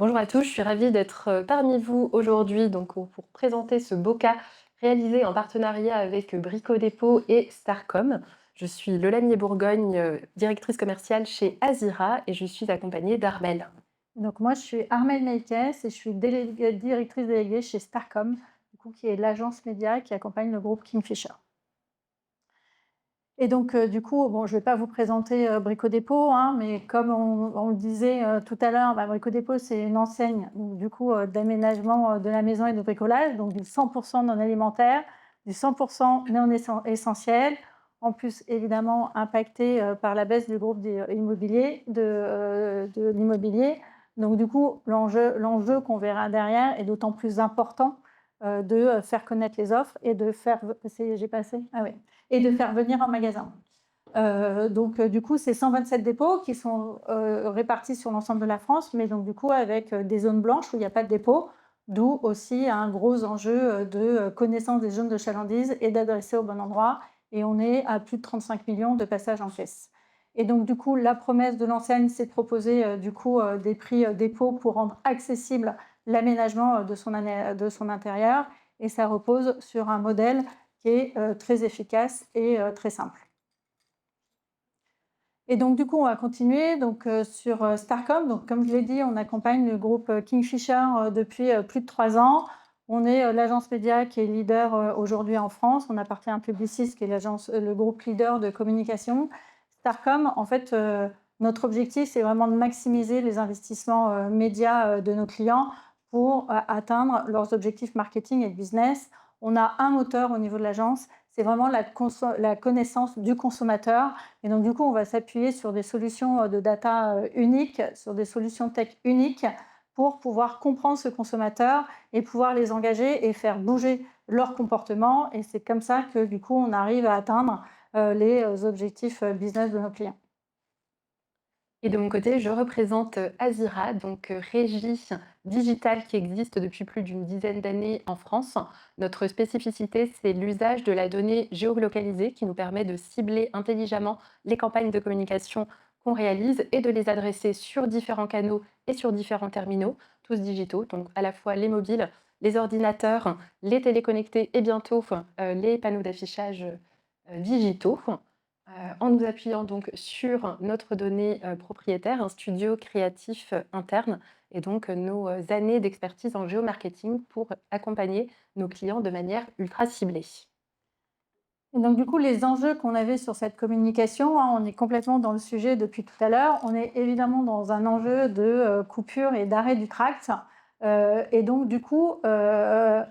Bonjour à tous, je suis ravie d'être parmi vous aujourd'hui pour présenter ce BOCA réalisé en partenariat avec Brico Dépôt et Starcom. Je suis Lola Bourgogne, directrice commerciale chez Azira et je suis accompagnée d'Armel. Donc moi, je suis Armelle Meïkès et je suis directrice déléguée chez Starcom, du coup, qui est l'agence média qui accompagne le groupe Kingfisher. Et donc, du coup, bon, je ne vais pas vous présenter Brico Dépôt, hein, mais comme on le disait tout à l'heure, Brico Dépôt, c'est une enseigne donc, du coup, d'aménagement de la maison et de bricolage, donc du 100% non alimentaire, du 100% non essentiel, en plus évidemment impacté par la baisse du groupe immobilier, de l'immobilier. Donc du coup, l'enjeu qu'on verra derrière est d'autant plus important de faire connaître les offres et de faire... J'ai passé? Ah oui, et de faire venir en magasin. Du coup, c'est 127 dépôts qui sont répartis sur l'ensemble de la France, mais donc du coup avec des zones blanches où il n'y a pas de dépôt, d'où aussi un gros enjeu de connaissance des zones de chalandise et d'adresser au bon endroit. Et on est à plus de 35 millions de passages en caisse. Et donc du coup, la promesse de l'enseigne, c'est de proposer des prix dépôt pour rendre accessible l'aménagement de son intérieur. Et ça repose sur un modèle qui est très efficace et très simple. Et donc, du coup, on va continuer sur Starcom. Donc, comme je l'ai dit, on accompagne le groupe Kingfisher depuis plus de 3 ans. On est l'agence média qui est leader aujourd'hui en France. On appartient à Publicis, qui est le groupe leader de communication. Starcom, en fait, notre objectif, c'est vraiment de maximiser les investissements médias de nos clients pour atteindre leurs objectifs marketing et business. On a un moteur au niveau de l'agence, c'est vraiment la connaissance du consommateur. Et donc, du coup, on va s'appuyer sur des solutions de data uniques, sur des solutions tech uniques pour pouvoir comprendre ce consommateur et pouvoir les engager et faire bouger leur comportement. Et c'est comme ça que, du coup, on arrive à atteindre les objectifs business de nos clients. Et de mon côté, je représente Azira, régie digitale qui existe depuis plus d'une dizaine d'années en France. Notre spécificité, c'est l'usage de la donnée géolocalisée qui nous permet de cibler intelligemment les campagnes de communication qu'on réalise et de les adresser sur différents canaux et sur différents terminaux, tous digitaux, donc à la fois les mobiles, les ordinateurs, les téléconnectés et bientôt les panneaux d'affichage digitaux. En nous appuyant donc sur notre donnée propriétaire, un studio créatif interne et donc nos années d'expertise en géomarketing pour accompagner nos clients de manière ultra ciblée. Et donc, du coup, les enjeux qu'on avait sur cette communication, hein, on est complètement dans le sujet depuis tout à l'heure. On est évidemment dans un enjeu de coupure et d'arrêt du tract. Et donc, du coup,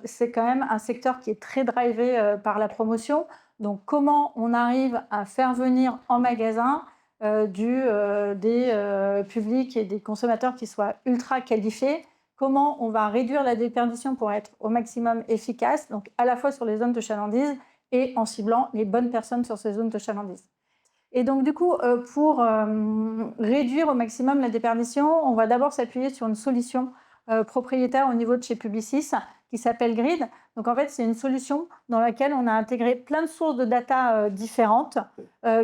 c'est quand même un secteur qui est très drivé par la promotion. Donc, comment on arrive à faire venir en magasin des publics et des consommateurs qui soient ultra qualifiés? Comment on va réduire la déperdition pour être au maximum efficace, donc à la fois sur les zones de chalandise et en ciblant les bonnes personnes sur ces zones de chalandise. Et donc, du coup, pour réduire au maximum la déperdition, on va d'abord s'appuyer sur une solution propriétaire au niveau de chez Publicis qui s'appelle Grid. Donc, en fait, c'est une solution dans laquelle on a intégré plein de sources de data différentes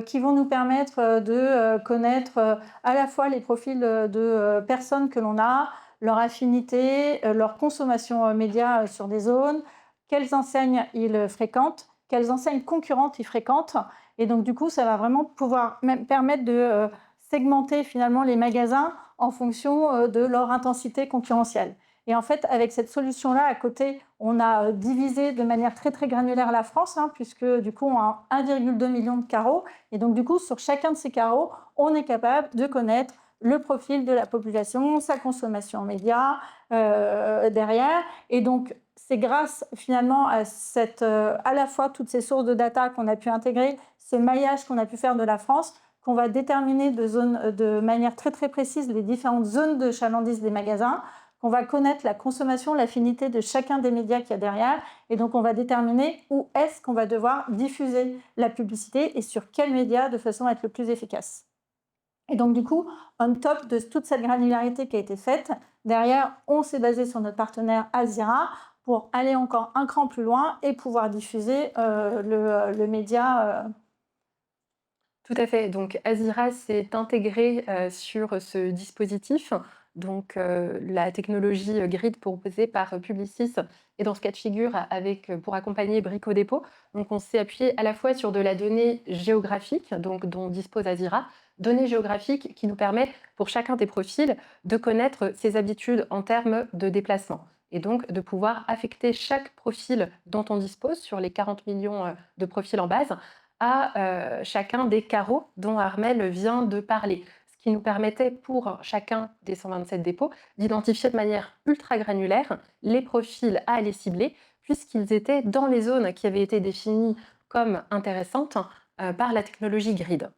qui vont nous permettre de connaître à la fois les profils de personnes que l'on a, leur affinité, leur consommation média sur des zones, quelles enseignes ils fréquentent, quelles enseignes concurrentes ils fréquentent. Et donc, du coup, ça va vraiment pouvoir même permettre de segmenter finalement les magasins en fonction de leur intensité concurrentielle. Et en fait, avec cette solution-là, à côté, on a divisé de manière très, très granulaire la France, hein, puisque du coup, on a 1,2 million de carreaux. Et donc, du coup, sur chacun de ces carreaux, on est capable de connaître le profil de la population, sa consommation média derrière. Et donc, c'est grâce finalement à la fois toutes ces sources de data qu'on a pu intégrer, ce maillage qu'on a pu faire de la France, qu'on va déterminer de manière très très précise les différentes zones de chalandise des magasins, qu'on va connaître la consommation, l'affinité de chacun des médias qu'il y a derrière, et donc on va déterminer où est-ce qu'on va devoir diffuser la publicité et sur quels médias de façon à être le plus efficace. Et donc, du coup, on top de toute cette granularité qui a été faite, derrière, on s'est basé sur notre partenaire Azira pour aller encore un cran plus loin et pouvoir diffuser le média. Tout à fait. Donc Azira s'est intégré sur ce dispositif. Donc, la technologie, Grid proposée par, Publicis est dans ce cas de figure avec, pour accompagner Brico Dépôt. Donc on s'est appuyé à la fois sur de la donnée géographique, donc dont dispose Azira, données géographiques qui nous permettent, pour chacun des profils, de connaître ses habitudes en termes de déplacement et donc de pouvoir affecter chaque profil dont on dispose sur les 40 millions de profils en base à chacun des carreaux dont Armelle vient de parler. Ce qui nous permettait pour chacun des 127 dépôts d'identifier de manière ultra granulaire les profils à aller cibler, puisqu'ils étaient dans les zones qui avaient été définies comme intéressantes par la technologie Grid.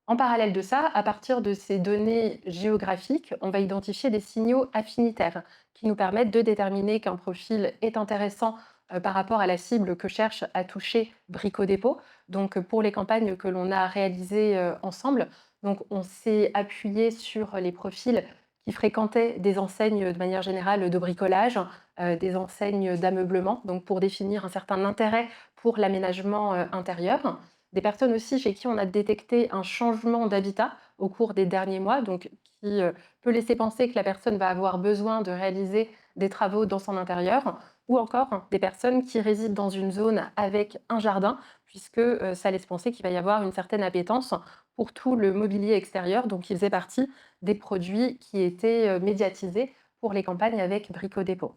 En parallèle de ça, à partir de ces données géographiques, on va identifier des signaux affinitaires qui nous permettent de déterminer qu'un profil est intéressant par rapport à la cible que cherche à toucher Brico Dépôt. Donc pour les campagnes que l'on a réalisées ensemble, donc on s'est appuyé sur les profils qui fréquentaient des enseignes de manière générale de bricolage, des enseignes d'ameublement, donc pour définir un certain intérêt pour l'aménagement intérieur. Des personnes aussi chez qui on a détecté un changement d'habitat au cours des derniers mois, donc qui peut laisser penser que la personne va avoir besoin de réaliser des travaux dans son intérieur, ou encore des personnes qui résident dans une zone avec un jardin, puisque ça laisse penser qu'il va y avoir une certaine appétence pour tout le mobilier extérieur, donc il faisait partie des produits qui étaient médiatisés pour les campagnes avec Brico Dépôt.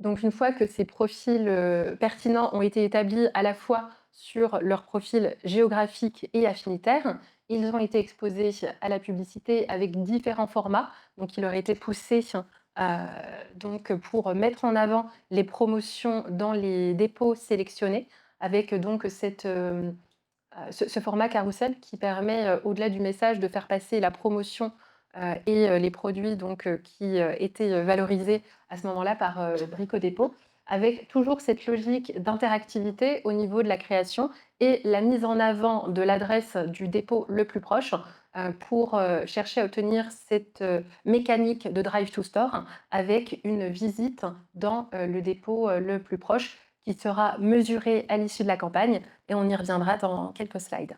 Donc une fois que ces profils, pertinents ont été établis à la fois sur leur profil géographique et affinitaire, ils ont été exposés à la publicité avec différents formats. Donc il leur a été poussé, donc pour mettre en avant les promotions dans les dépôts sélectionnés avec donc ce format carrousel qui permet, au-delà du message, de faire passer la promotion, et les produits donc, qui, étaient, valorisés à ce moment-là par, Brico Dépôt, avec toujours cette logique d'interactivité au niveau de la création et la mise en avant de l'adresse du dépôt le plus proche, pour, chercher à obtenir cette, mécanique de drive to store avec une visite dans, le dépôt, le plus proche qui sera mesurée à l'issue de la campagne et on y reviendra dans quelques slides.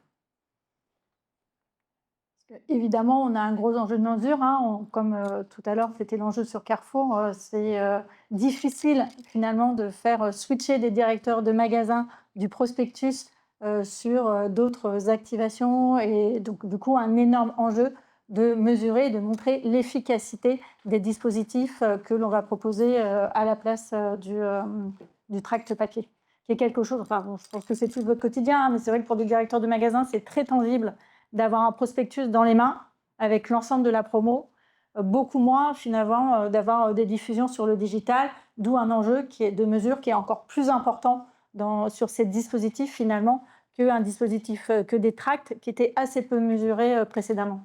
Évidemment, on a un gros enjeu de mesure, hein, comme tout à l'heure, c'était l'enjeu sur Carrefour. C'est difficile finalement de faire switcher des directeurs de magasins du prospectus sur d'autres activations. Et donc, du coup, un énorme enjeu de mesurer, de montrer l'efficacité des dispositifs que l'on va proposer à la place du tract papier. Qui est quelque chose, enfin, bon, je pense que c'est tout votre quotidien, hein, mais c'est vrai que pour des directeurs de magasins, c'est très tangible d'avoir un prospectus dans les mains avec l'ensemble de la promo, beaucoup moins finalement d'avoir des diffusions sur le digital, d'où un enjeu qui est de mesure qui est encore plus important sur ces dispositifs finalement qu'un dispositif, que des tracts qui étaient assez peu mesurés précédemment.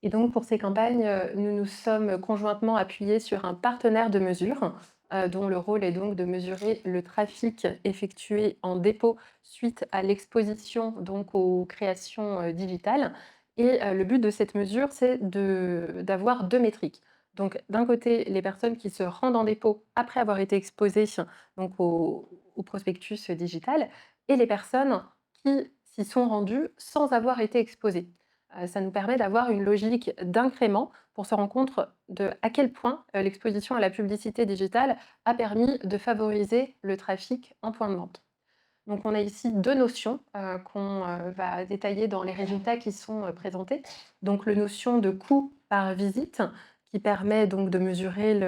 Et donc pour ces campagnes, nous nous sommes conjointement appuyés sur un partenaire de mesure, dont le rôle est donc de mesurer le trafic effectué en dépôt suite à l'exposition donc aux créations, digitales et le but de cette mesure, c'est d'avoir 2 métriques. Donc d'un côté, les personnes qui se rendent en dépôt après avoir été exposées donc au prospectus digital et les personnes qui s'y sont rendues sans avoir été exposées. Ça nous permet d'avoir une logique d'incrément pour se rendre compte de à quel point, l'exposition à la publicité digitale a permis de favoriser le trafic en point de vente. Donc on a ici 2 notions, qu'on, va détailler dans les résultats qui sont, présentés. Donc le notion de coût par visite qui permet donc de mesurer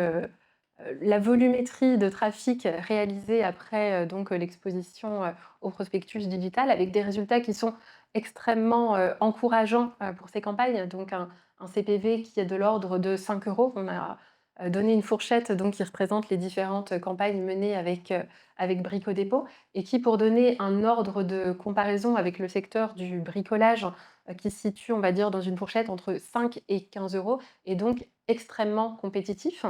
la volumétrie de trafic réalisé après, donc, l'exposition, au prospectus digital avec des résultats qui sont extrêmement, encourageants, pour ces campagnes. Donc un CPV qui est de l'ordre de 5 euros. On a, donné une fourchette donc qui représente les différentes campagnes menées avec Brico Dépôt et qui, pour donner un ordre de comparaison avec le secteur du bricolage, qui se situe, on va dire, dans une fourchette entre 5 et 15 euros, est donc extrêmement compétitif.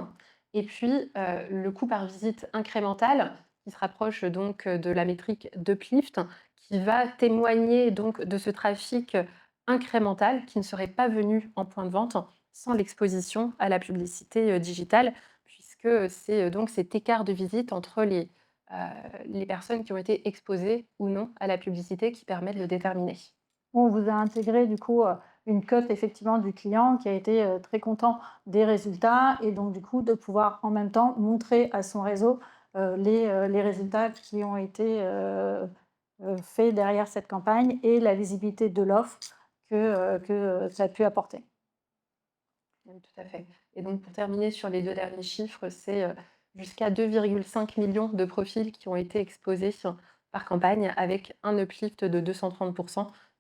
Et puis, le coût par visite incrémental qui se rapproche donc, de la métrique d'uplift, qui va témoigner donc de ce trafic, incrémental qui ne serait pas venu en point de vente sans l'exposition à la publicité, digitale puisque, c'est, donc cet écart de visite entre les personnes qui ont été exposées ou non à la publicité qui permet de le déterminer. On vous a intégré du coup une cote effectivement du client qui a été très content des résultats et donc du coup de pouvoir en même temps montrer à son réseau les résultats qui ont été faits derrière cette campagne et la visibilité de l'offre que ça a pu apporter. Oui, tout à fait. Et donc pour terminer sur les 2 derniers chiffres, c'est, jusqu'à 2,5 millions de profils qui ont été exposés par campagne avec un uplift de 230,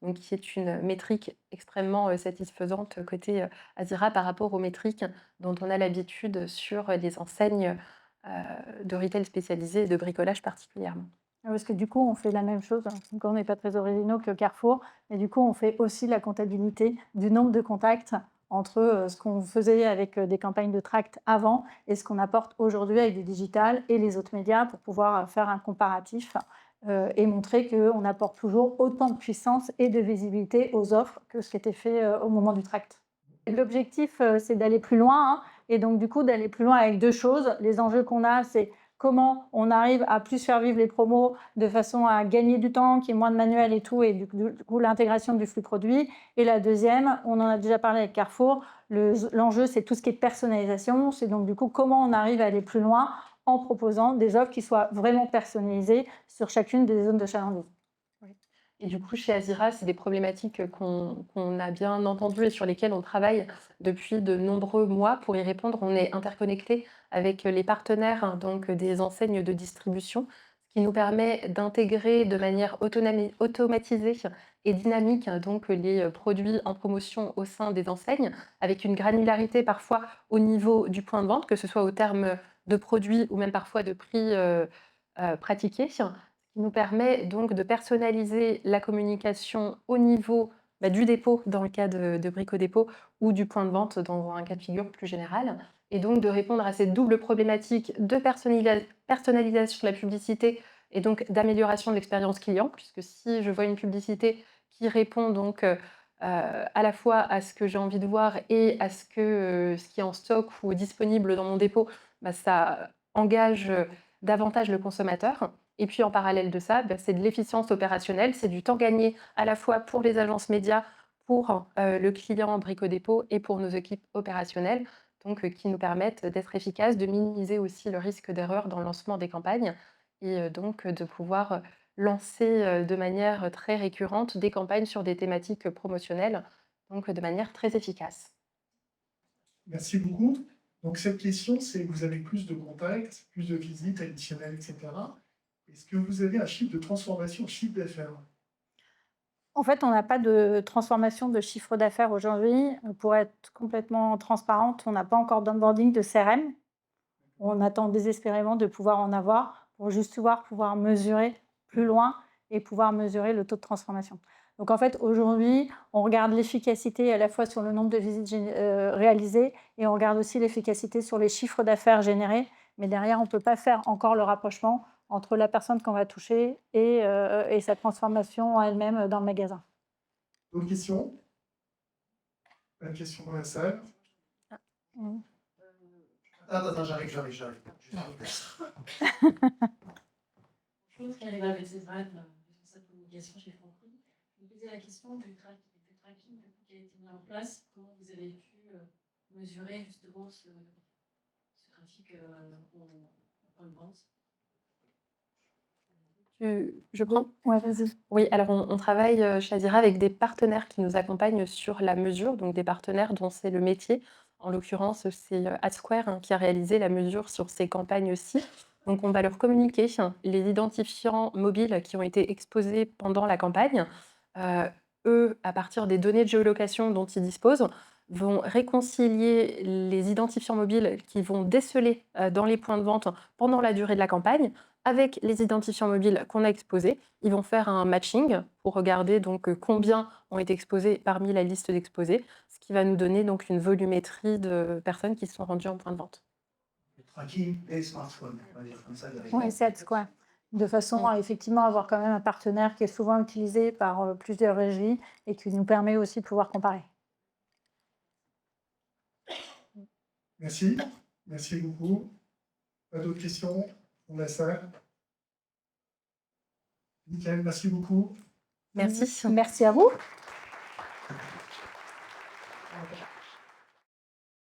donc qui est une métrique extrêmement, satisfaisante côté, Azira par rapport aux métriques dont on a l'habitude sur les enseignes, de retail spécialisées et de bricolage particulièrement. Parce que du coup, on fait la même chose, hein. Donc on n'est pas très originaux que Carrefour, et du coup, on fait aussi la comptabilité du nombre de contacts entre ce qu'on faisait avec des campagnes de tract avant et ce qu'on apporte aujourd'hui avec du digital et les autres médias pour pouvoir faire un comparatif et montrer qu'on apporte toujours autant de puissance et de visibilité aux offres que ce qui était fait au moment du tract. L'objectif, c'est d'aller plus loin, hein, et donc du coup, d'aller plus loin avec deux choses. Les enjeux qu'on a, c'est comment on arrive à plus faire vivre les promos de façon à gagner du temps, qu'il y ait moins de manuels et tout, et du coup l'intégration du flux produit. Et la deuxième, on en a déjà parlé avec Carrefour, l'enjeu c'est tout ce qui est personnalisation, c'est donc du coup comment on arrive à aller plus loin en proposant des offres qui soient vraiment personnalisées sur chacune des zones de chalandise. Oui. Et du coup, chez Azira, c'est des problématiques qu'on a bien entendues et sur lesquelles on travaille depuis de nombreux mois. Pour y répondre, on est interconnecté avec les partenaires, hein, donc des enseignes de distribution, ce qui nous permet d'intégrer de manière automatisée et dynamique, donc les produits en promotion au sein des enseignes, avec une granularité parfois au niveau du point de vente, que ce soit au terme de produits ou même parfois de prix pratiqués, qui nous permet donc de personnaliser la communication au niveau, du dépôt dans le cas de Brico Dépôt ou du point de vente dans un cas de figure plus général et donc de répondre à cette double problématique de personnalisation de la publicité et donc d'amélioration de l'expérience client. Puisque si je vois une publicité qui répond donc, à la fois à ce que j'ai envie de voir et à ce qui est en stock ou disponible dans mon dépôt, ça engage, davantage le consommateur. Et puis en parallèle de ça, c'est de l'efficience opérationnelle, c'est du temps gagné à la fois pour les agences médias, pour, le client Brico Dépôt et pour nos équipes opérationnelles, donc qui nous permettent d'être efficaces, de minimiser aussi le risque d'erreur dans le lancement des campagnes et donc de pouvoir, lancer, de manière très récurrente des campagnes sur des thématiques, promotionnelles, donc de manière très efficace. Merci beaucoup. Donc cette question, c'est vous avez plus de contacts, plus de visites additionnelles, etc. Est-ce que vous avez un chiffre de transformation, chiffre d'affaires? En fait, on n'a pas de transformation de chiffre d'affaires aujourd'hui. Pour être complètement transparente, on n'a pas encore d'onboarding de CRM. On attend désespérément de pouvoir en avoir pour juste pouvoir mesurer plus loin et pouvoir mesurer le taux de transformation. Donc en fait, aujourd'hui, on regarde l'efficacité à la fois sur le nombre de visites réalisées et on regarde aussi l'efficacité sur les chiffres d'affaires générés. Mais derrière, on ne peut pas faire encore le rapprochement entre la personne qu'on va toucher et sa transformation elle-même dans le magasin. D'autres questions? Pas de questions dans la salle? Mm. Attends, j'arrive. Chose qui arrive avec ces brands, responsable communication chez Franprix. Je me posais la question du tracking qui a été mis en place. Comment vous avez pu mesurer justement ce trafic en point de vente? Je prends? Ouais, vas-y. Oui, alors on travaille, chez Azira avec des partenaires qui nous accompagnent sur la mesure, donc des partenaires dont c'est le métier. En l'occurrence, c'est, Adsquare, hein, qui a réalisé la mesure sur ces campagnes-ci. Donc on va leur communiquer les identifiants mobiles qui ont été exposés pendant la campagne. Heu, Eux, à partir des données de géolocation dont ils disposent, vont réconcilier les identifiants mobiles qu'ils vont déceler, dans les points de vente pendant la durée de la campagne avec les identifiants mobiles qu'on a exposés. Ils vont faire un matching pour regarder donc combien ont été exposés parmi la liste d'exposés, ce qui va nous donner donc une volumétrie de personnes qui se sont rendues en point de vente. Le tracking et smartphone, on va dire comme ça. Oui, c'est quoi. De façon à effectivement avoir quand même un partenaire qui est souvent utilisé par plusieurs régies et qui nous permet aussi de pouvoir comparer. Merci. Merci beaucoup. Pas d'autres questions dans la salle? Nickel, merci beaucoup. Merci. Merci à vous.